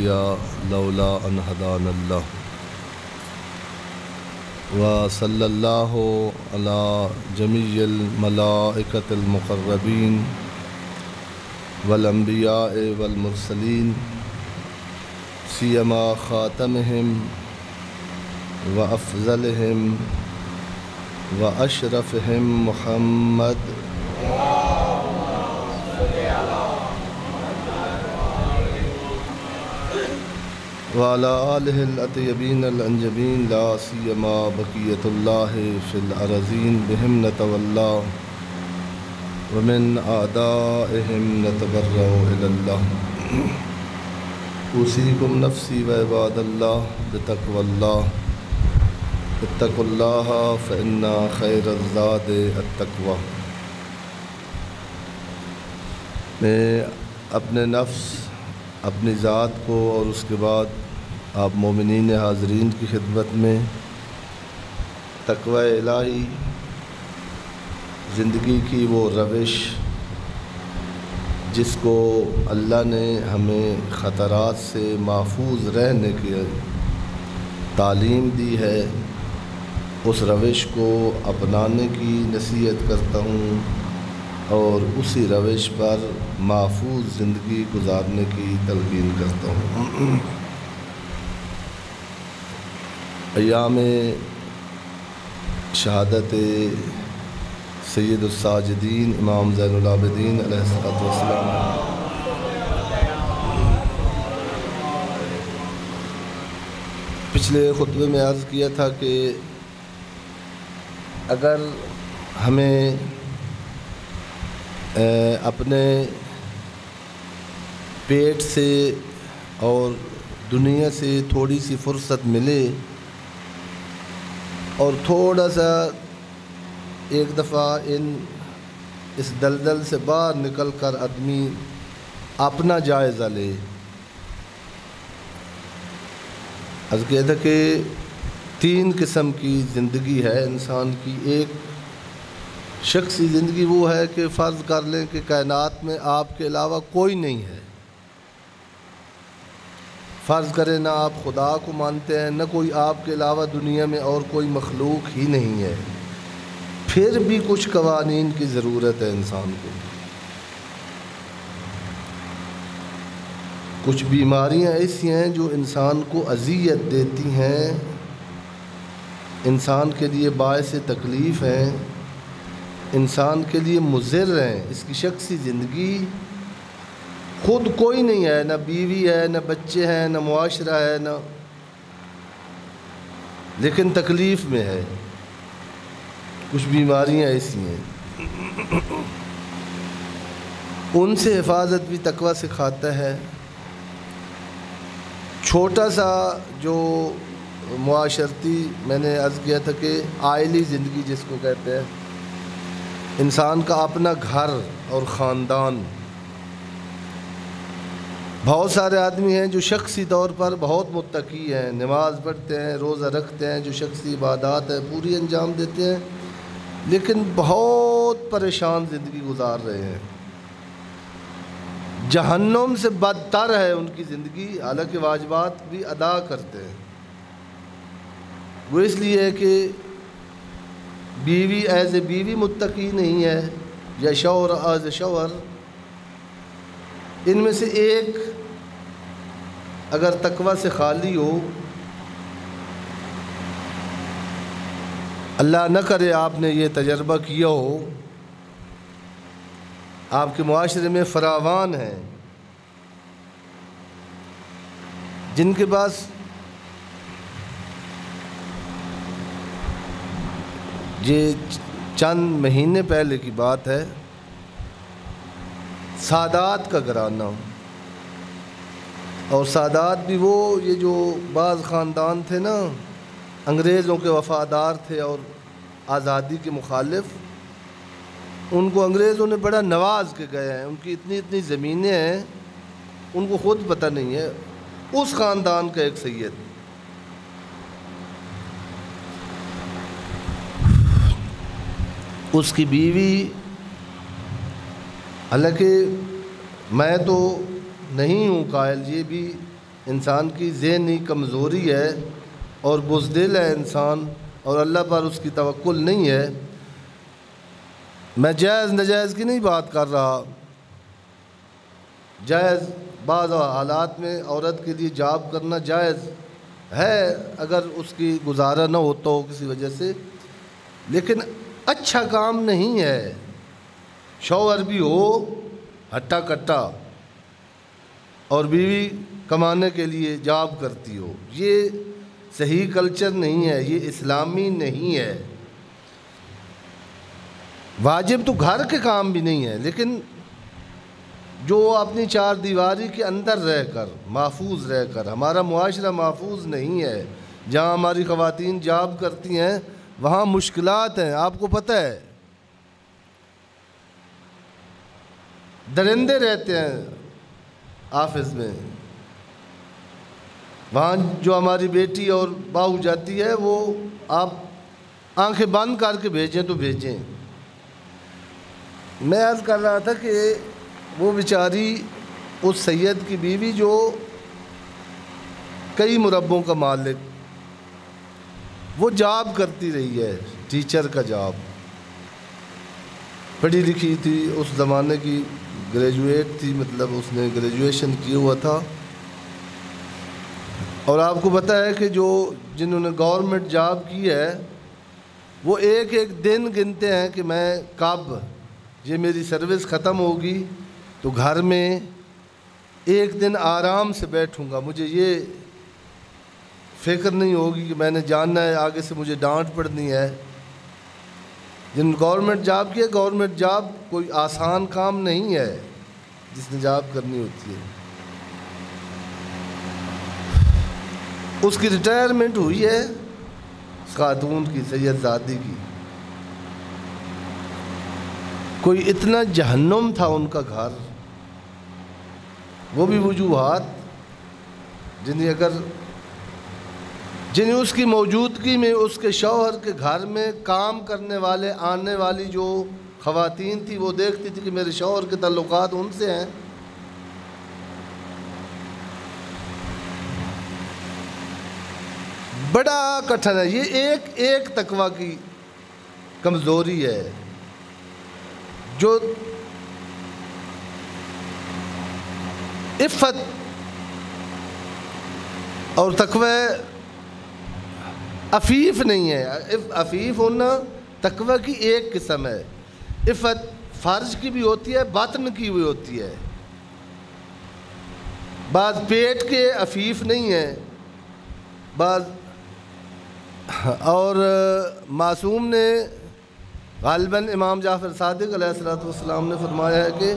مهتدي لولا أن هدانا الله وصلى الله على جميع الملائكة المقربين والأنبياء والمرسلين سيما خاتمهم وأفضلهم وأشرفهم محمد وعلى آله الأطيبين الأنجبين لا سيما بقية الله في الأرضين بهم نتولى ومن أعدائهم نتبرأ إلى الله أوصيكم نفسي وعباد الله بتقوى الله اتقوا الله فإن خير الزاد التقوى۔ میں اپنے نفس، اپنی ذات کو اور اس کے بعد آپ مومنین حاضرین کی خدمت میں تقوی الہی، زندگی کی وہ روش جس کو اللہ نے ہمیں خطرات سے محفوظ رہنے کی تعلیم دی ہے، اس روش کو اپنانے کی نصیحت کرتا ہوں اور اسی روش پر محفوظ زندگی گزارنے کی تلقین کرتا ہوں۔ ایام شہادت سید الساجدین امام زین العابدین علیہ السلام پچھلے خطبے میں عرض کیا تھا کہ اگر ہمیں اپنے پیٹ سے اور دنیا سے تھوڑی سی فرصت ملے اور تھوڑا سا ایک دفعہ اس دلدل سے باہر نکل کر آدمی اپنا جائزہ لے۔ عرض کیا تھا کہ 3 قسم کی زندگی ہے انسان کی۔ ایک شخصی زندگی وہ ہے کہ فرض کر لیں کہ کائنات میں آپ کے علاوہ کوئی نہیں ہے، فرض کریں نہ آپ خدا کو مانتے ہیں، نہ کوئی آپ کے علاوہ دنیا میں اور کوئی مخلوق ہی نہیں ہے، پھر بھی کچھ قوانین کی ضرورت ہے انسان کو۔ کچھ بیماریاں ایسی ہیں جو انسان کو اذیت دیتی ہیں، انسان کے لیے باعث تکلیف ہیں، انسان کے لیے مضر ہیں۔ اس کی شخصی زندگی خود کوئی نہیں ہے، نہ بیوی ہے، نہ بچے ہیں، نہ معاشرہ ہے، نہ لیکن تکلیف میں ہے۔ کچھ بیماریاں ایسی ہیں، ان سے حفاظت بھی تقویٰ سکھاتا ہے۔ چھوٹا سا جو معاشرتی، میں نے عرض کیا تھا کہ عائلی زندگی جس کو کہتے ہیں، انسان کا اپنا گھر اور خاندان۔ بہت سارے آدمی ہیں جو شخصی طور پر بہت متقی ہیں، نماز پڑھتے ہیں، روزہ رکھتے ہیں، جو شخصی عبادات ہیں پوری انجام دیتے ہیں، لیکن بہت پریشان زندگی گزار رہے ہیں۔ جہنم سے بدتر ہے ان کی زندگی، حالانکہ واجبات بھی ادا کرتے ہیں۔ وہ اس لیے کہ بیوی ایز اے بیوی متقی نہیں ہے، یا شوہر ایز اے شوہر۔ ان میں سے ایک اگر تقویٰ سے خالی ہو، اللہ نہ کرے آپ نے یہ تجربہ کیا ہو، آپ کے معاشرے میں فراوان ہیں جن کے پاس یہ چند مہینے پہلے کی بات ہے، سادات کا گھرانہ، اور سادات بھی وہ یہ جو بعض خاندان تھے نا، انگریزوں کے وفادار تھے اور آزادی کے مخالف، ان کو انگریزوں نے بڑا نواز کے گئے ہیں، ان کی اتنی زمینیں ہیں ان کو خود پتہ نہیں ہے۔ اس خاندان کا ایک سید، اس کی بیوی، حالانکہ میں تو نہیں ہوں قائل، یہ بھی انسان کی ذہنی کمزوری ہے اور بزدل ہے انسان، اور اللہ پر اس کی توکل نہیں ہے۔ میں جائز ناجائز کی نہیں بات کر رہا، جائز بعض حالات میں عورت کے لیے جاب کرنا جائز ہے اگر اس کی گزارا نہ ہوتا ہو کسی وجہ سے، لیکن اچھا کام نہیں ہے۔ شوہر بھی ہو ہٹا کٹا اور بیوی کمانے کے لیے جاب کرتی ہو، یہ صحیح کلچر نہیں ہے، یہ اسلامی نہیں ہے۔ واجب تو گھر کے کام بھی نہیں ہے، لیکن جو اپنی چار دیواری کے اندر رہ کر محفوظ رہ کر، ہمارا معاشرہ محفوظ نہیں ہے، جہاں ہماری خواتین جاب کرتی ہیں وہاں مشکلات ہیں، آپ کو پتہ ہے، درندے رہتے ہیں آفس میں، وہاں جو ہماری بیٹی اور بہو جاتی ہے وہ آپ آنکھیں بند کر کے بھیجیں تو بھیجیں۔ میں عرض کر رہا تھا کہ وہ بیچاری اس سید کی بیوی جو کئی مربوں کا مالک، وہ جاب کرتی رہی ہے، ٹیچر کا جاب، پڑھی لکھی تھی، اس زمانے کی گریجویٹ تھی، مطلب اس نے گریجویشن کیا ہوا تھا، اور آپ کو پتہ ہے کہ جو جنہوں نے گورنمنٹ جاب کی ہے وہ ایک ایک دن گنتے ہیں کہ میں کب یہ میری سروس ختم ہوگی تو گھر میں ایک دن آرام سے بیٹھوں گا، مجھے یہ فکر نہیں ہوگی کہ میں نے جاننا ہے آگے سے مجھے ڈانٹ پڑنی ہے۔ جن گورنمنٹ جاب کی ہے، گورنمنٹ جاب کوئی آسان کام نہیں ہے جس نے جاب کرنی ہوتی ہے۔ اس کی ریٹائرمنٹ ہوئی ہے خاتون کی، سید زادی کی، کوئی اتنا جہنم تھا ان کا گھر، وہ بھی وجوہات جنہیں اس کی موجودگی میں اس کے شوہر کے گھر میں کام کرنے والے آنے والی جو خواتین تھی وہ دیکھتی تھی کہ میرے شوہر کے تعلقات ان سے ہیں۔ بڑا کٹھن ہے، یہ ایک ایک تقوی کی کمزوری ہے جو عفت اور تقوی عفیف نہیں ہے۔ عفیف ہونا تقوی کی ایک قسم ہے، عفت فرض کی بھی ہوتی ہے، باطن کی بھی ہوتی ہے۔ بعض پیٹ کے عفیف نہیں ہیں، بعض، اور معصوم نے غالباً امام جعفر صادق علیہ السلام نے فرمایا ہے کہ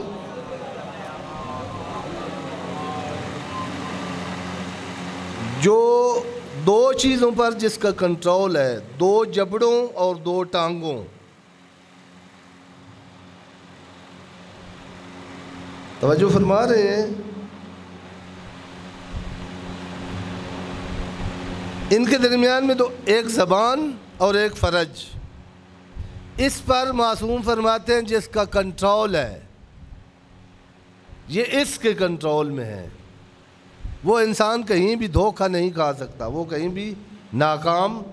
جو دو چیزوں پر جس کا کنٹرول ہے، دو جبڑوں اور دو ٹانگوں، توجہ فرما رہے ہیں، ان کے درمیان میں تو ایک زبان اور ایک فرج، اس پر معصوم فرماتے ہیں جس کا کنٹرول ہے، یہ اس کے کنٹرول میں ہے، وہ انسان کہیں بھی دھوکہ نہیں کھا سکتا، وہ کہیں بھی ناکام،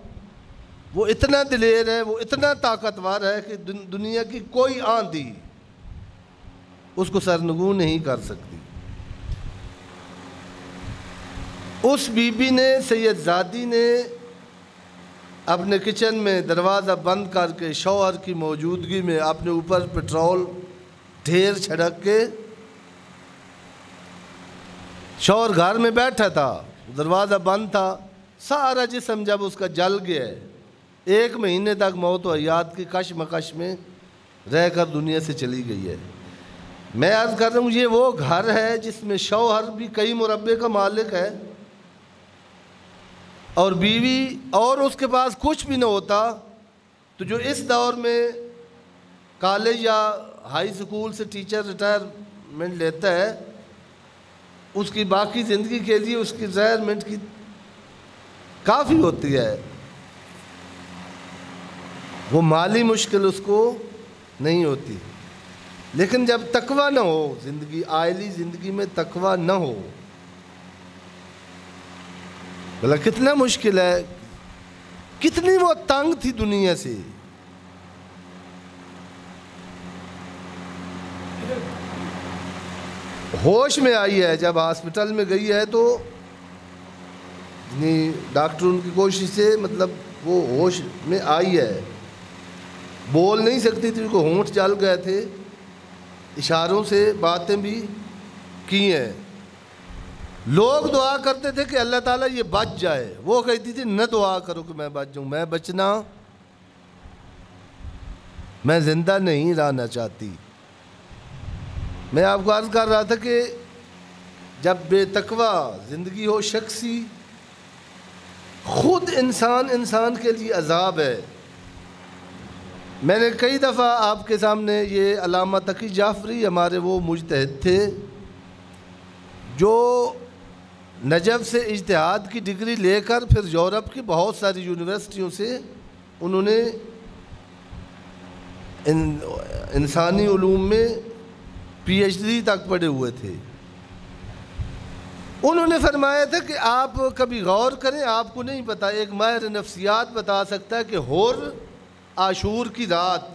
وہ اتنا دلیر ہے، وہ اتنا طاقتور ہے کہ دنیا کی کوئی آندھی اس کو سرنگوں نہیں کر سکتی۔ اس بی بی نے، سید زادی نے، اپنے کچن میں دروازہ بند کر کے شوہر کی موجودگی میں اپنے اوپر پٹرول ڈھیر چھڑک کے، شوہر گھر میں بیٹھا تھا، دروازہ بند تھا، سارا جسم جب اس کا جل گیا ہے، 1 مہینے تک موت و حیات کی کشمکش میں رہ کر دنیا سے چلی گئی ہے۔ میں عرض کر رہا ہوں یہ وہ گھر ہے جس میں شوہر بھی کئی مربے کا مالک ہے اور بیوی، اور اس کے پاس کچھ بھی نہ ہوتا تو جو اس دور میں کالج یا ہائی سکول سے ٹیچر ریٹائرمنٹ لیتا ہے، اس کی باقی زندگی کے لیے اس کی ریٹائرمنٹ کی کافی ہوتی ہے، وہ مالی مشکل اس کو نہیں ہوتی۔ لیکن جب تقوی نہ ہو، زندگی آئلی زندگی میں تقوی نہ ہو بلا کتنا مشکل ہے، کتنی وہ تنگ تھی دنیا سے. ہوش میں آئی ہے جب ہاسپٹل میں گئی ہے تو ڈاکٹر ان کی کوشش سے مطلب وہ ہوش میں آئی ہے، بول نہیں سکتی تھی، ان کو ہونٹ چل گئے تھے، اشاروں سے باتیں بھی کی ہیں. لوگ دعا کرتے تھے کہ اللہ تعالیٰ یہ بچ جائے، وہ کہتی تھی نہ دعا کرو کہ میں بچ جاؤں، میں بچنا، میں زندہ نہیں رہنا چاہتی. میں آپ کو عرض کر رہا تھا کہ جب بے تقوی زندگی ہو شخصی، خود انسان کے لیے عذاب ہے. میں نے کئی دفعہ آپ کے سامنے یہ علامہ تقی جعفری ہمارے وہ مجتہد تھے جو نجف سے اجتہاد کی ڈگری لے کر پھر یورپ کی بہت ساری یونیورسٹیوں سے انہوں نے انسانی علوم میں پی ایچ ڈی تک پڑھے ہوئے تھے. انہوں نے فرمایا تھا کہ آپ کبھی غور کریں، آپ کو نہیں پتا، ایک ماہر نفسیات بتا سکتا ہے کہ ہور عاشور کی رات،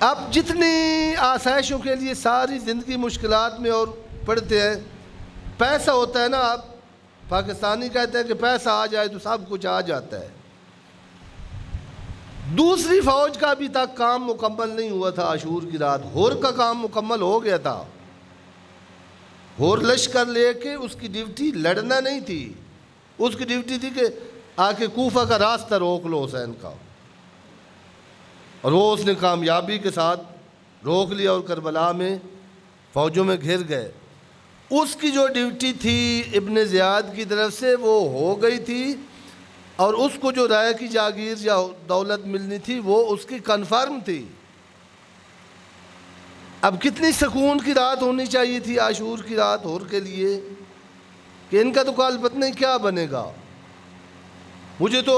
آپ جتنی آسائشوں کے لیے ساری زندگی مشکلات میں اور پڑھتے ہیں، پیسہ ہوتا ہے نا، آپ پاکستانی کہتے ہیں کہ پیسہ آ جائے تو سب کچھ آ جاتا ہے. دوسری فوج کا ابھی تک کام مکمل نہیں ہوا تھا عاشور کی رات، ہور کا کام مکمل ہو گیا تھا. ہور لشکر لے کے اس کی ڈیوٹی لڑنا نہیں تھی، اس کی ڈیوٹی تھی کہ آ کے کوفہ کا راستہ روک لو حسین کا، اور وہ اس نے کامیابی کے ساتھ روک لیا اور کربلا میں فوجوں میں گھر گئے. اس کی جو ڈیوٹی تھی ابن زیاد کی طرف سے وہ ہو گئی تھی، اور اس کو جو رائے کی جاگیر یا دولت ملنی تھی وہ اس کی کنفرم تھی. اب کتنی سکون کی رات ہونی چاہیے تھی عاشور کی رات ہور کے لیے کہ ان کا تو کال پتہ نہیں کیا بنے گا، مجھے تو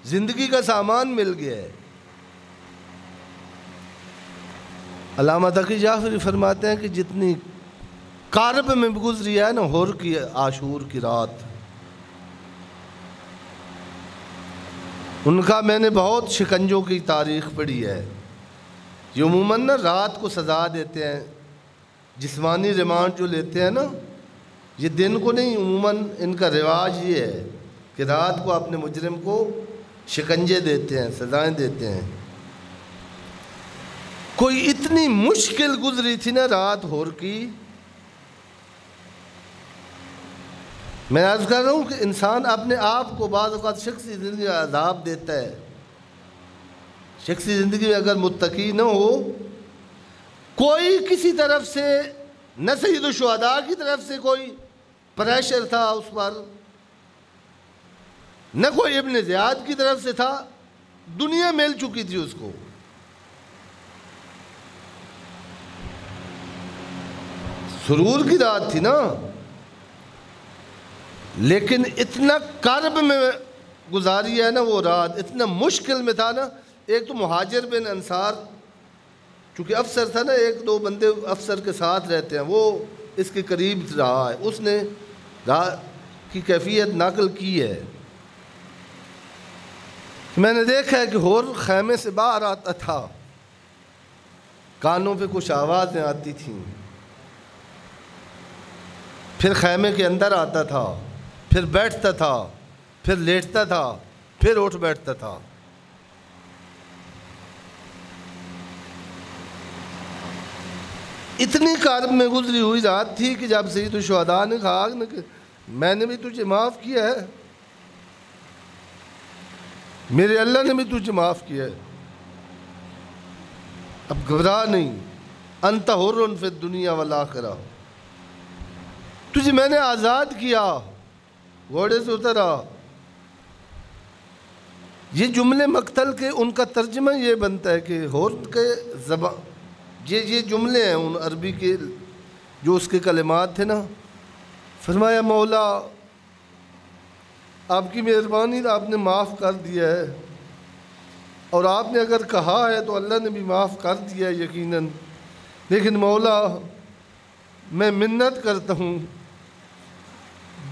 زندگی کا سامان مل گیا ہے. علامہ تقی جعفری فرماتے ہیں کہ جتنی کارب میں گزری ہے نا ہور کی عاشور کی رات، ان کا میں نے بہت شکنجوں کی تاریخ پڑھی ہے. یہ عموماً نا رات کو سزا دیتے ہیں، جسمانی ریمانڈ جو لیتے ہیں نا، یہ دن کو نہیں، عموماً ان کا رواج یہ ہے کہ رات کو اپنے مجرم کو شکنجے دیتے ہیں، سزائیں دیتے ہیں. کوئی اتنی مشکل گزری تھی نا رات ہور کی. میں عرض کر رہا ہوں کہ انسان اپنے آپ کو بعض اوقات شخصی زندگی میں عذاب دیتا ہے. شخصی زندگی میں اگر متقی نہ ہو، کوئی کسی طرف سے نہ سید الشہداء کی طرف سے کوئی پریشر تھا اس پر، نہ کوئی ابن زیاد کی طرف سے تھا، دنیا مل چکی تھی اس کو. سرور کی رات تھی نا، لیکن اتنا کرب میں گزاری ہے نا وہ رات، اتنا مشکل میں تھا نا. ایک تو مہاجر بن انصار چونکہ افسر تھا نا، ایک دو بندے افسر کے ساتھ رہتے ہیں، وہ اس کے قریب رہا ہے، اس نے رات کی کیفیت نقل کی ہے. میں نے دیکھا ہے کہ ہور خیمے سے باہر آتا تھا، کانوں پہ کچھ آوازیں آتی تھیں، پھر خیمے کے اندر آتا تھا، پھر بیٹھتا تھا، پھر لیٹتا تھا، پھر اٹھ بیٹھتا تھا. اتنی کارب میں گزری ہوئی رات تھی کہ جب سید الشہداء نے کہا کہ میں نے بھی تجھے معاف کیا ہے، میرے اللہ نے بھی تجھے معاف کیا ہے، اب گھبرا نہیں، انت حر فی الدنیا والآخرہ، تجھے میں نے آزاد کیا، گھوڑے سے اترا. یہ جملے مقتل کے ان کا ترجمہ یہ بنتا ہے کہ ہور کے زبان، یہ جملے ہیں ان عربی کے جو اس کے کلمات تھے نا. فرمایا مولا آپ کی مہربانی، آپ نے معاف کر دیا ہے، اور آپ نے اگر کہا ہے تو اللہ نے بھی معاف کر دیا ہے یقیناً، لیکن مولا میں منت کرتا ہوں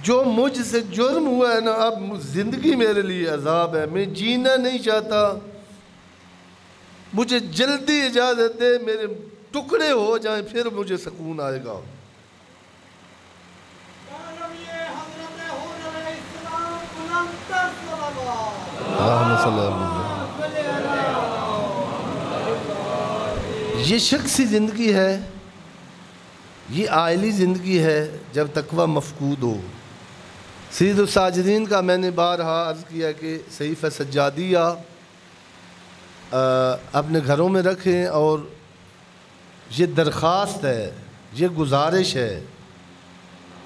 جو مجھ سے جرم ہوا ہے نا، اب زندگی میرے لیے عذاب ہے، میں جینا نہیں چاہتا، مجھے جلدی اجازت دے، میرے ٹکڑے ہو جائیں پھر مجھے سکون آئے گا۔ یہ شخصی زندگی ہے، یہ عائلی زندگی ہے جب تقوی مفقود ہو۔ سید الساجدین کا میں نے بارہا عرض کیا کہ صحیفہ سجادیہ اپنے گھروں میں رکھیں، اور یہ درخواست ہے، یہ گزارش ہے،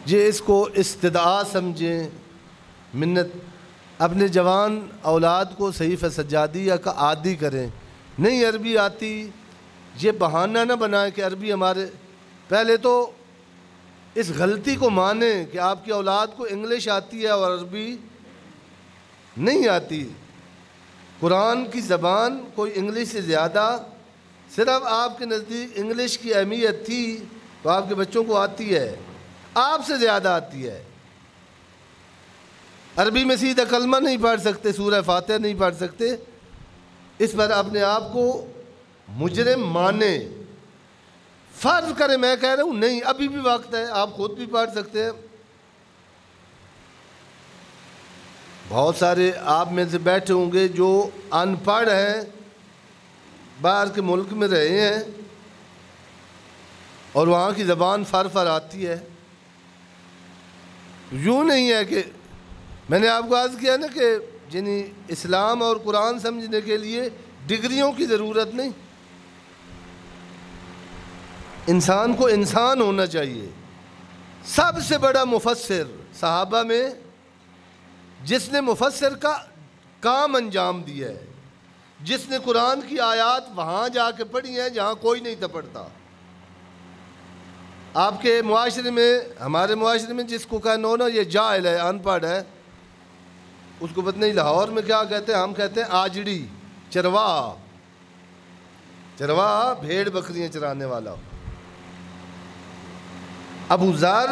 یہ اس کو استدعا سمجھیں، منت، اپنے جوان اولاد کو صحیفہ سجادیہ کا عادی کریں۔ نہیں عربی آتی، یہ بہانہ نہ بنائیں کہ عربی ہمارے، پہلے تو اس غلطی کو مانیں کہ آپ کی اولاد کو انگلش آتی ہے اور عربی نہیں آتی۔ قرآن کی زبان کوئی انگلش سے زیادہ، صرف آپ کے نزدیک انگلش کی اہمیت تھی تو آپ کے بچوں کو آتی ہے، آپ سے زیادہ آتی ہے۔ عربی میں سیدھا کلمہ نہیں پڑھ سکتے، سورہ فاتحہ نہیں پڑھ سکتے، اس پر اپنے آپ کو مجرم مانے۔ فرض کریں میں کہہ رہا ہوں نہیں، ابھی بھی وقت ہے، آپ خود بھی پڑھ سکتے ہیں۔ بہت سارے آپ میں سے بیٹھے ہوں گے جو ان پڑھ ہیں، باہر کے ملک میں رہے ہیں اور وہاں کی زبان فر آتی ہے۔ یوں نہیں ہے کہ میں نے آپ کو عرض کیا نا کہ یعنی اسلام اور قرآن سمجھنے کے لیے ڈگریوں کی ضرورت نہیں، انسان کو انسان ہونا چاہیے۔ سب سے بڑا مفسر صحابہ میں جس نے مفسر کا کام انجام دیا ہے، جس نے قرآن کی آیات وہاں جا کے پڑھی ہیں جہاں کوئی نہیں تھا پڑھتا۔ آپ کے معاشرے میں، ہمارے معاشرے میں جس کو کہنا نا یہ جاہل ہے، ان پڑھ ہے، اس کو پتہ نہیں لاہور میں کیا کہتے ہیں، ہم کہتے ہیں آجڑی، چرواہا، چرواہا بھیڑ بکریاں چرانے والا۔ ابو ذر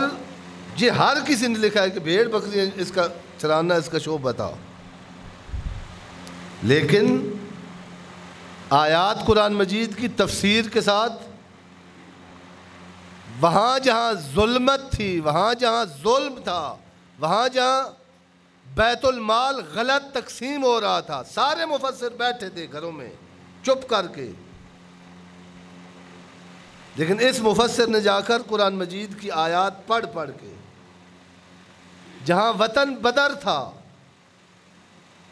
یہ ہر کسی نے لکھا ہے کہ بھیڑ بکریاں اس کا چرانا اس کا شعبہ تھا، لیکن آیات قرآن مجید کی تفسیر کے ساتھ وہاں جہاں ظلمت تھی، وہاں جہاں ظلم تھا، وہاں جہاں بیت المال غلط تقسیم ہو رہا تھا، سارے مفسر بیٹھے تھے گھروں میں چپ کر کے، لیکن اس مفسر نے جا کر قرآن مجید کی آیات پڑھ کے، جہاں وطن بدر تھا،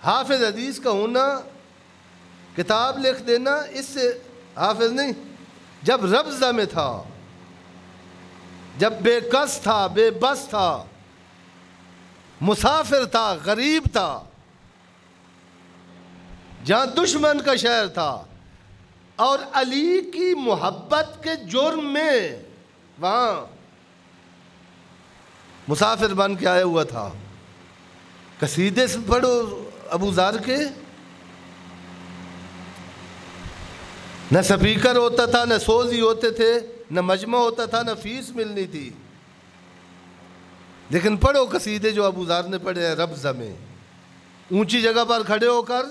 حافظ حدیث کا ہونا، کتاب لکھ دینا، اس سے حافظ نہیں، جب ربضہ میں تھا، جب بے کس تھا، بے بس تھا، مسافر تھا، غریب تھا، جہاں دشمن کا شہر تھا، اور علی کی محبت کے جرم میں وہاں مسافر بن کے آیا ہوا تھا۔ قصیدے سے پڑھو ابو ذر کے، نہ سپیکر ہوتا تھا، نہ سوزی ہوتے تھے، نہ مجمع ہوتا تھا، نہ فیس ملنی تھی، لیکن پڑھو قصیدے جو ابو ذر نے پڑھے ہیں ربضہ میں، اونچی جگہ پر کھڑے ہو کر،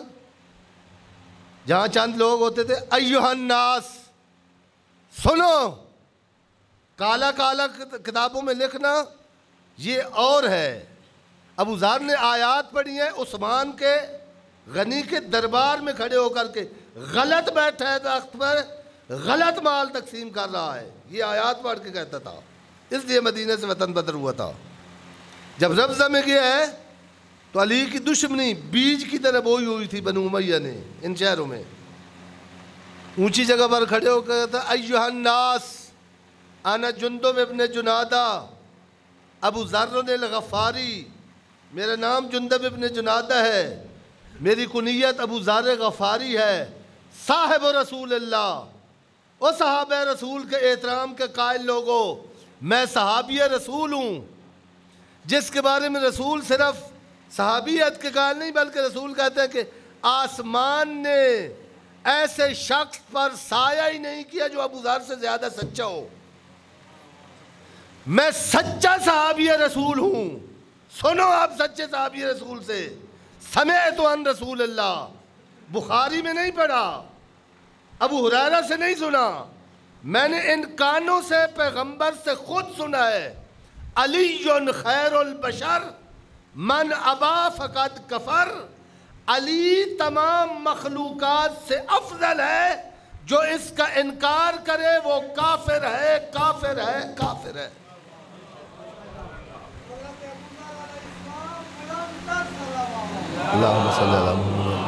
جہاں چند لوگ ہوتے تھے، ایھا الناس، سنو، کالا کالا کتابوں میں لکھنا یہ اور ہے۔ ابو ذر نے آیات پڑھی ہیں، عثمان کے غنی کے دربار میں کھڑے ہو کر کے، غلط بیٹھا ہے تخت پر، غلط مال تقسیم کر رہا ہے، یہ آیات پڑھ کے کہتا تھا، اس لیے مدینہ سے وطن بدر ہوا تھا۔ جب ربضہ میں گیا ہے تو علی کی دشمنی بیج کی طرح بوئی ہوئی تھی بنو امیہ نے ان شہروں میں، اونچی جگہ پر کھڑے ہو کر کہتا ایھا الناس انا جندب ابن جنادہ ابو ذر الغفاری، میرا نام جندب ابن جنادہ ہے، میری کنیت ابو ذر غفاری ہے، صاحب رسول اللہ، او صحابہ رسول کے احترام کے قائل لوگوں، میں صحابی رسول ہوں، جس کے بارے میں رسول صرف صحابیت کے قائل نہیں بلکہ رسول کہتے ہیں کہ آسمان نے ایسے شخص پر سایہ ہی نہیں کیا جو ابو ذر سے زیادہ سچا ہو، میں سچا صحابی رسول ہوں، سنو آپ سچے صحابی رسول سے، سمعت عن رسول اللہ، بخاری میں نہیں پڑھا، ابو ہریرہ سے نہیں سنا، میں نے ان کانوں سے پیغمبر سے خود سنا ہے، علی خیر البشر من ابا فقد کفر، علی تمام مخلوقات سے افضل ہے، جو اس کا انکار کرے وہ کافر ہے، کافر ہے، کافر ہے۔ اللہم صلی اللہ علیہ وسلم۔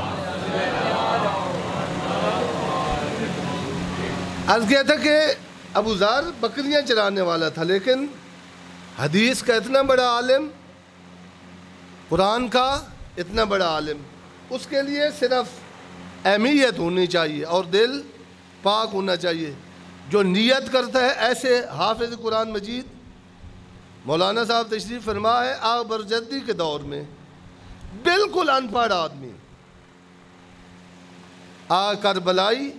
عرض کیا تھا کہ ابو ذر بکریاں چرانے والا تھا، لیکن حدیث کا اتنا بڑا عالم، قرآن کا اتنا بڑا عالم، اس کے لیے صرف اہمیت ہونی چاہیے اور دل پاک ہونا چاہیے۔ جو نیت کرتا ہے ایسے حافظ قرآن مجید مولانا صاحب تشریف فرما ہے اکبر جدی کے دور میں، بالکل ان پڑھ آدمی، کربلائی،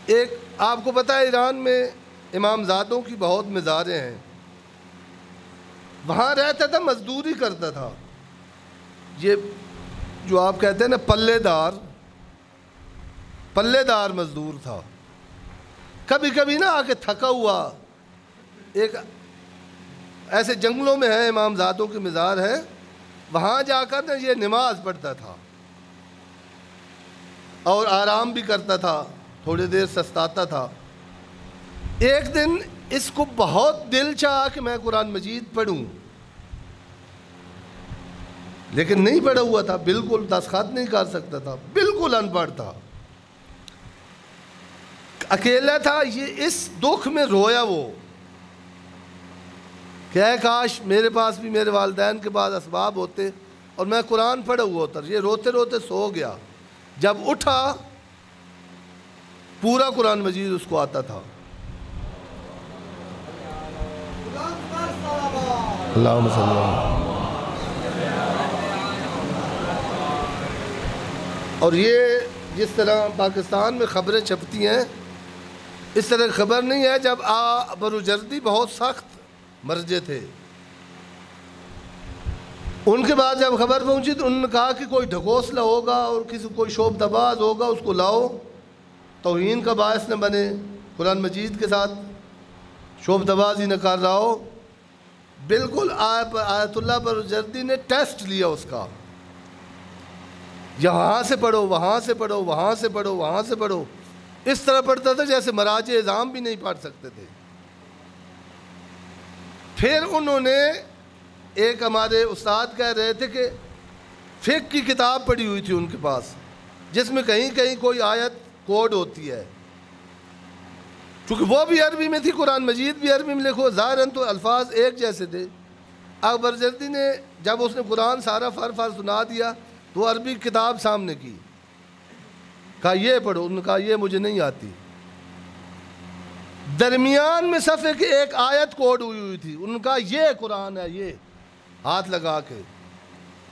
ایک آپ کو پتہ ہے ایران میں امام زادوں کی بہت مزاریں ہیں، وہاں رہتا تھا، مزدوری کرتا تھا، یہ جو آپ کہتے ہیں نا پلے دار مزدور تھا، کبھی کبھی نا آ کے تھکا ہوا، ایک ایسے جنگلوں میں ہے امام زادوں کی مزار ہے، وہاں جا کر نا یہ نماز پڑھتا تھا اور آرام بھی کرتا تھا، تھوڑی دیر سستاتا تھا۔ ایک دن اس کو بہت دل چاہا کہ میں قرآن مجید پڑھوں، لیکن نہیں پڑھا ہوا تھا، بالکل دستخط نہیں کر سکتا تھا، بالکل ان پڑھ تھا، اکیلا تھا، یہ اس دکھ میں رویا وہ کہ اے کاش میرے پاس بھی میرے والدین کے پاس اسباب ہوتے اور میں قرآن پڑھا ہوا ہوتا۔ یہ روتے روتے سو گیا، جب اٹھا پورا قرآن مجید اس کو آتا تھا۔ اللہم صلی اللہ علیہ وسلم۔ اور یہ جس طرح پاکستان میں خبریں چھپتی ہیں اس طرح خبر نہیں ہے، جب ابروجردی بہت سخت مرجے تھے، ان کے بعد جب خبر پہنچی تو انہوں نے کہا کہ کوئی ڈھکوسلا ہوگا اور کوئی شعبدہ باز ہوگا، اس کو لاؤ، توہین کا باعث نہ بنے، قرآن مجید کے ساتھ شعبدہ بازی نہ کر رہا ہو۔ بالکل آیت اللہ ابروجردی نے ٹیسٹ لیا اس کا، یہاں سے پڑھو، وہاں سے پڑھو، وہاں سے پڑھو، وہاں سے پڑھو، اس طرح پڑھتا تھا جیسے مراجع اعظام بھی نہیں پڑھ سکتے تھے۔ پھر انہوں نے ایک ہمارے استاد کہہ رہے تھے کہ فقہ کی کتاب پڑھی ہوئی تھی ان کے پاس، جس میں کہیں کہیں کوئی آیت کوڈ ہوتی ہے، چونکہ وہ بھی عربی میں تھی، قرآن مجید بھی عربی میں لکھو، ظاہراً تو الفاظ ایک جیسے تھے۔ ابروجردی نے جب اس نے قرآن سارا فر سنا دیا تو عربی کتاب سامنے کی، کہا یہ پڑھو، انہوں نے کہا یہ مجھے نہیں آتی۔ درمیان میں صفحے کی ایک آیت کوڈ ہوئی تھی، انہوں نے کہا یہ قرآن ہے، یہ ہاتھ لگا کے،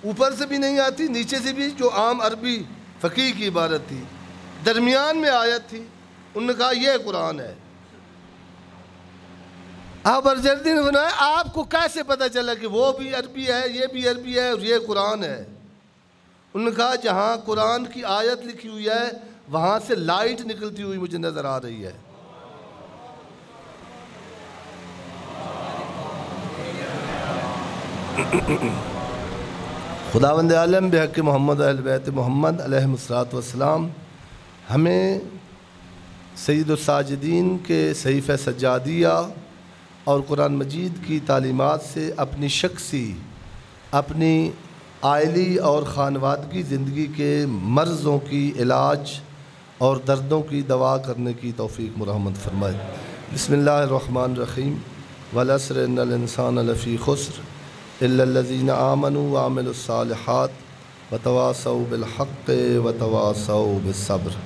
اوپر سے بھی نہیں آتی، نیچے سے بھی، جو عام عربی فقیہ کی عبارت تھی، درمیان میں آیت تھی، انہوں نے کہا یہ قرآن ہے۔ ابروجردی نے فرمایا آپ کو کیسے پتہ چلا کہ وہ بھی عربی ہے، یہ بھی عربی ہے اور یہ قرآن ہے؟ انہوں نے کہا جہاں قرآن کی آیت لکھی ہوئی ہے وہاں سے لائٹ نکلتی ہوئی مجھے نظر آ رہی ہے۔ خداوند عالم بحق محمد اہل بیت محمد علیہ الصلوۃ والسلام ہمیں سید الساجدین کے صحیفہ سجادیہ اور قرآن مجید کی تعلیمات سے اپنی شخصی، اپنی عائلی اور خانوادگی زندگی کے مرضوں کی علاج اور دردوں کی دوا کرنے کی توفیق مرحمت فرمائے۔ بسم اللہ الرحمن الرحیم۔ والعصر ان الانسان لفی خسر الا الذین آمنوا وعملوا الصالحات وتواصوا بالحق وتواصوا بالصبر۔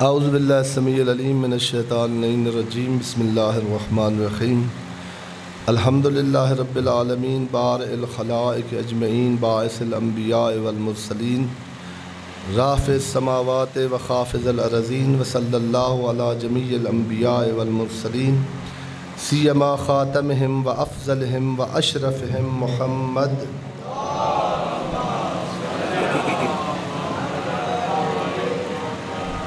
اعوذ باللہ السمیع العلیم من الشیطان الرجیم بسم اللہ الرحمن الرحیم الحمد للہ رب العالمین بارئ الخلائق اجمعین باعث الانبیاء والمرسلین رافع السماوات وخافض الارضین وصلی اللہ علی جمیع الانبیاء والمرسلین سیما خاتمہم وافضلہم واشرفہم محمد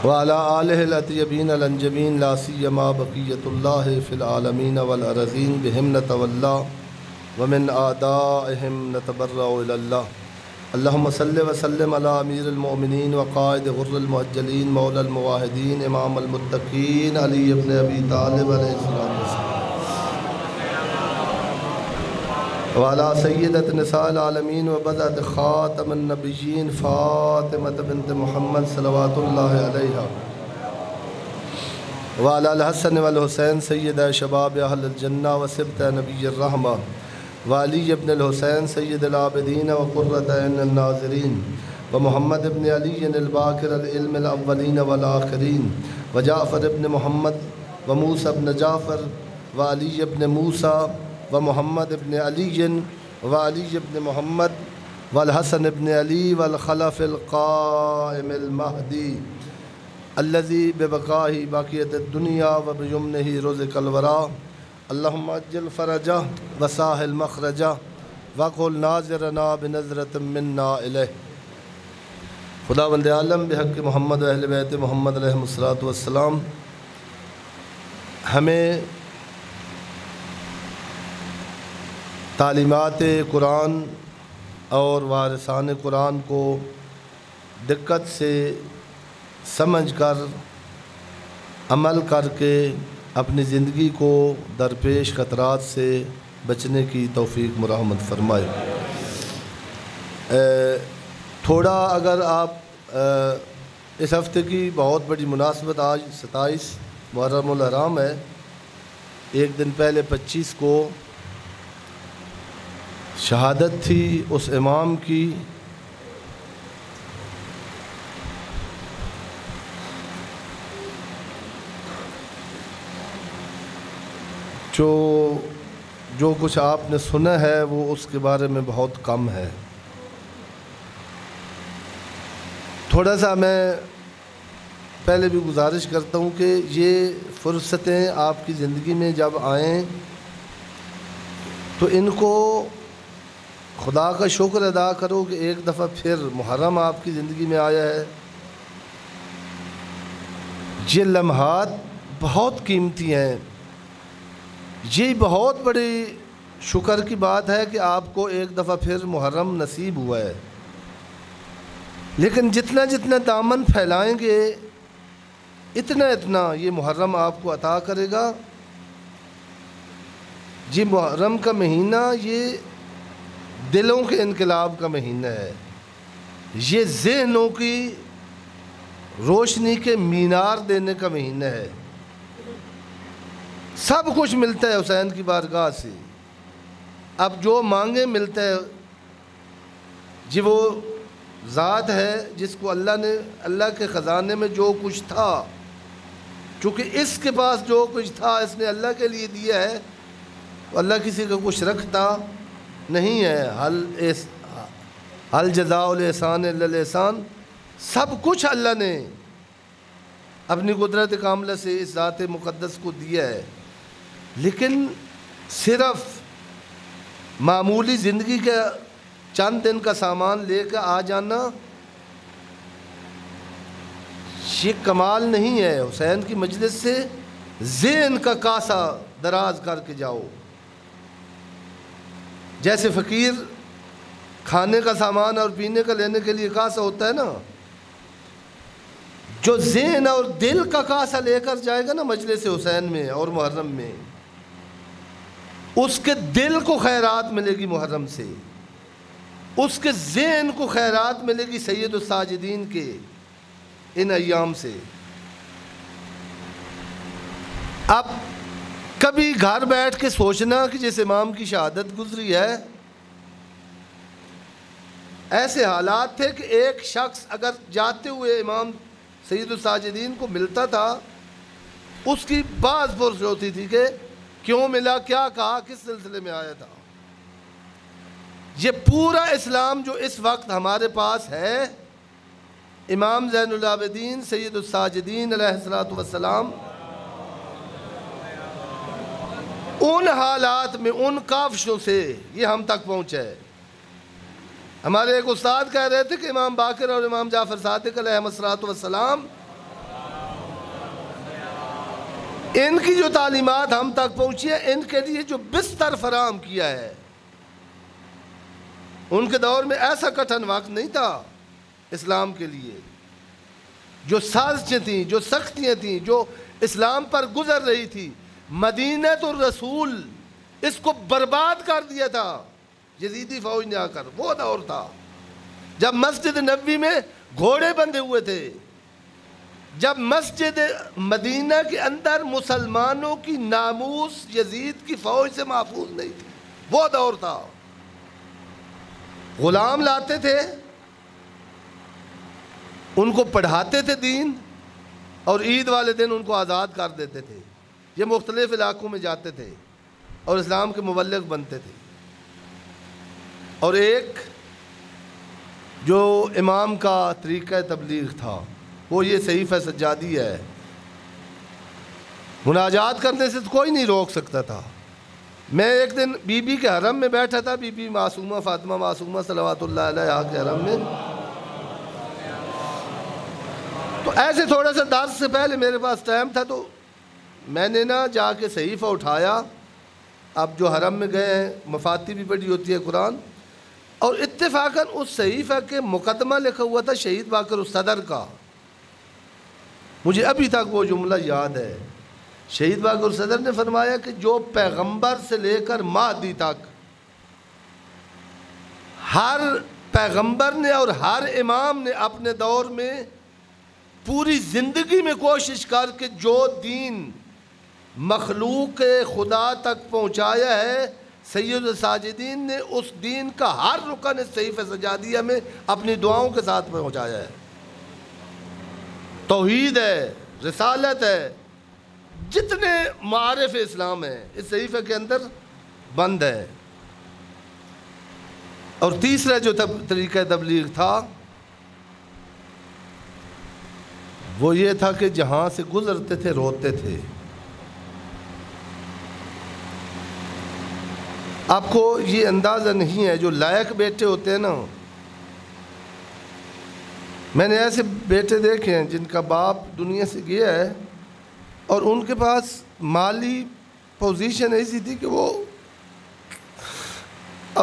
وعلى آلہ الاطیبین الانجبین لا سیما بقیۃ اللہ فی العالمین والارضین بہم نتولا ومن اعدائہم نتبرأ الی اللہ اللہم صلی وسلم علی امیر المؤمنین وقائد غر المحجلین مولا المواحدین امام المتقین علی ابن ابی طالب علیہ السلام وعلى سیدت نساء العالمین وبدأت خاتم النبیین فاطمہ بنت محمد صلوات اللہ علیہا وعلى الحسن والحسین سید شباب اہل الجنہ وسبط نبی الرحمہ وعلی ابن الحسین سید العابدین وقرۃ عین الناظرین ومحمد ابن علی الباقر العلم الاولین والآخرین وجعفر ابن محمد وموسیٰ ابن جعفر وعلی ابن موسیٰ ومحمد ابن علی وعلی ابن محمد والحسن ابن علی والخلف القائم المہدی الذی ببقائہ باقیت الدنیا وبیمنہ رزق الورا اللہم عجل فرجہ وساہل مخرجہ وقل ناظرنا بنظرۃ منا الیہ خداوند عالم بحق محمد و اہل بیت محمد علیہ الصلوۃ والسلام ہمیں تعلیمات قرآن اور وارثان قرآن کو دقت سے سمجھ کر عمل کر کے اپنی زندگی کو درپیش خطرات سے بچنے کی توفیق مرحمت فرمائے۔ تھوڑا اگر آپ اس ہفتے کی بہت بڑی مناسبت آج 27 محرم الحرام ہے، ایک دن پہلے 25 کو شہادت تھی اس امام کی جو کچھ آپ نے سنا ہے وہ اس کے بارے میں بہت کم ہے۔ تھوڑا سا میں پہلے بھی گزارش کرتا ہوں کہ یہ فرصتیں آپ کی زندگی میں جب آئیں تو ان کو خدا کا شکر ادا کرو کہ ایک دفعہ پھر محرم آپ کی زندگی میں آیا ہے۔ یہ لمحات بہت قیمتی ہیں، یہ بہت بڑی شکر کی بات ہے کہ آپ کو ایک دفعہ پھر محرم نصیب ہوا ہے، لیکن جتنا جتنا دامن پھیلائیں گے اتنا یہ محرم آپ کو عطا کرے گا۔ یہ محرم کا مہینہ یہ دلوں کے انقلاب کا مہینہ ہے، یہ ذہنوں کی روشنی کے مینار دینے کا مہینہ ہے۔ سب کچھ ملتا ہے حسین کی بارگاہ سے، اب جو مانگے ملتا ہے۔ جی وہ ذات ہے جس کو اللہ کے خزانے میں جو کچھ تھا، چونکہ اس کے پاس جو کچھ تھا اس نے اللہ کے لیے دیا ہے، اللہ کسی کا کچھ رکھتا نہیں ہے۔ حل جزاء الاحسان الا الاحسان، سب کچھ اللہ نے اپنی قدرت کاملہ سے اس ذات مقدس کو دیا ہے، لیکن صرف معمولی زندگی کا چند دن کا سامان لے کے آ جانا یہ کمال نہیں ہے۔ حسین کی مجلس سے ذہن کا کاسہ دراز کر کے جاؤ۔ جیسے فقیر کھانے کا سامان اور پینے کا لینے کے لیے کاسہ ہوتا ہے نا، جو ذہن اور دل کا کاسہ لے کر جائے گا نا مجلس حسین میں اور محرم میں، اس کے دل کو خیرات ملے گی محرم سے، اس کے ذہن کو خیرات ملے گی سید الساجدین کے ان ایام سے۔ اب کبھی گھر بیٹھ کے سوچنا کہ جس امام کی شہادت گزری ہے، ایسے حالات تھے کہ ایک شخص اگر جاتے ہوئے امام سید الساجدین کو ملتا تھا اس کی بعض پرس ہوتی تھی کہ کیوں ملا، کیا کہا، کس سلسلے میں آیا تھا۔ یہ پورا اسلام جو اس وقت ہمارے پاس ہے، امام زین العابدین سید الساجدین علیہ السلام ان حالات میں، ان کاوشوں سے یہ ہم تک پہنچا ہے۔ ہمارے ایک استاد کہہ رہے تھے کہ امام باقر اور امام جعفر صادق علیہ السلام ان کی جو تعلیمات ہم تک پہنچی ہیں، ان کے لیے جو بستر فراہم کیا ہے، ان کے دور میں ایسا کٹھن وقت نہیں تھا اسلام کے لیے۔ جو سازشیں تھیں، جو سختیاں تھیں، جو اسلام پر گزر رہی تھی، مدینہ الرسول اس کو برباد کر دیا تھا یزیدی فوج نے آ کر۔ وہ دور تھا جب مسجد نبوی میں گھوڑے بندھے ہوئے تھے، جب مسجد مدینہ کے اندر مسلمانوں کی ناموس یزید کی فوج سے محفوظ نہیں تھی۔ وہ دور تھا۔ غلام لاتے تھے، ان کو پڑھاتے تھے دین، اور عید والے دن ان کو آزاد کر دیتے تھے۔ یہ مختلف علاقوں میں جاتے تھے اور اسلام کے مبلغ بنتے تھے۔ اور ایک جو امام کا طریقہ تبلیغ تھا وہ یہ صحیفہ سجادی ہے۔ مناجات کرنے سے کوئی نہیں روک سکتا تھا۔ میں ایک دن بی بی کے حرم میں بیٹھا تھا، بی بی معصومہ فاطمہ معصومہ صلوات اللہ علیہا کے حرم میں، تو ایسے تھوڑا سا درس سے پہلے میرے پاس ٹائم تھا، تو میں نے جا کے صحیفہ اٹھایا۔ اب جو حرم میں گئے ہیں مفاتیح بھی پڑھی ہوتی ہے قرآن، اور اتفاقاً اس صحیفہ کے مقدمہ لکھا ہوا تھا شہید باقر الصدر کا۔ مجھے ابھی تک وہ جملہ یاد ہے۔ شہید باقر الصدر نے فرمایا کہ جو پیغمبر سے لے کر مہدی تک ہر پیغمبر نے اور ہر امام نے اپنے دور میں پوری زندگی میں کوشش کر کے جو دین مخلوق خدا تک پہنچایا ہے، سید الساجدین نے اس دین کا ہر رکن اس صحیفہ سجادیہ میں اپنی دعاؤں کے ساتھ پہنچایا ہے۔ توحید ہے، رسالت ہے، جتنے معارف اسلام ہیں اس صحیفہ کے اندر بند ہے۔ اور تیسرا جو طریقہ تبلیغ تھا وہ یہ تھا کہ جہاں سے گزرتے تھے روتے تھے۔ آپ کو یہ اندازہ نہیں ہے، جو لائق بیٹے ہوتے ہیں نا، میں نے ایسے بیٹے دیکھے ہیں جن کا باپ دنیا سے گیا ہے اور ان کے پاس مالی پوزیشن ایسی تھی کہ وہ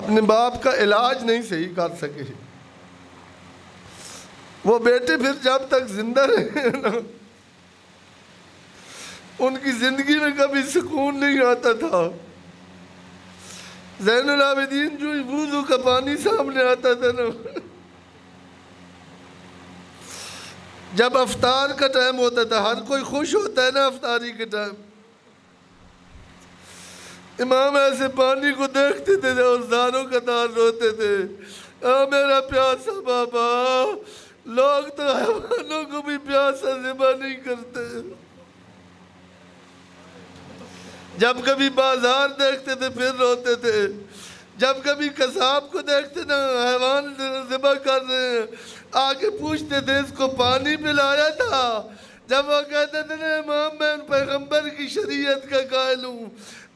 اپنے باپ کا علاج نہیں صحیح کر سکے۔ وہ بیٹے پھر جب تک زندہ رہے نا، ان کی زندگی میں کبھی سکون نہیں آتا تھا۔ زین العابدین جو وضو کا پانی سامنے آتا تھا نا، جب افطار کا ٹائم ہوتا تھا، ہر کوئی خوش ہوتا ہے نا افطاری کے ٹائم، امام ایسے پانی کو دیکھتے تھے اور داروں کا دار روتے تھے، میرا پیاسا بابا۔ لوگ تو حیوانوں کو بھی پیاسا ذبح نہیں کرتے۔ جب کبھی بازار دیکھتے تھے پھر روتے تھے، جب کبھی قصاب کو دیکھتے نا حیوان ذبح کر رہے ہیں، آگے پوچھتے تھے اس کو پانی پلایا تھا؟ جب وہ کہتے تھے نا امام میں پیغمبر کی شریعت کا قائل ہوں،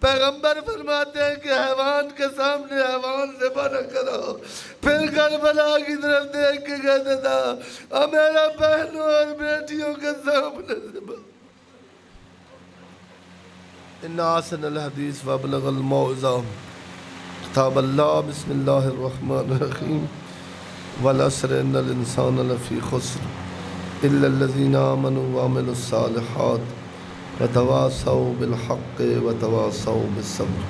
پیغمبر فرماتے ہیں کہ حیوان کے سامنے حیوان ذبح نہ کرو، پھر کربلا کی طرف دیکھ کے کہتا تھا میرا بہنوں اور بیٹیوں کے سامنے ذبح۔ ان احسن الحدیث وابلغ الموعظہ کتاب اللہ۔ بسم اللہ الرحمن الرحیم۔ والعصر ان الانسان لفی خسر الا الذین آمنوا وعملوا الصالحات وتواصوا بالحق وتواصوا بالصبر۔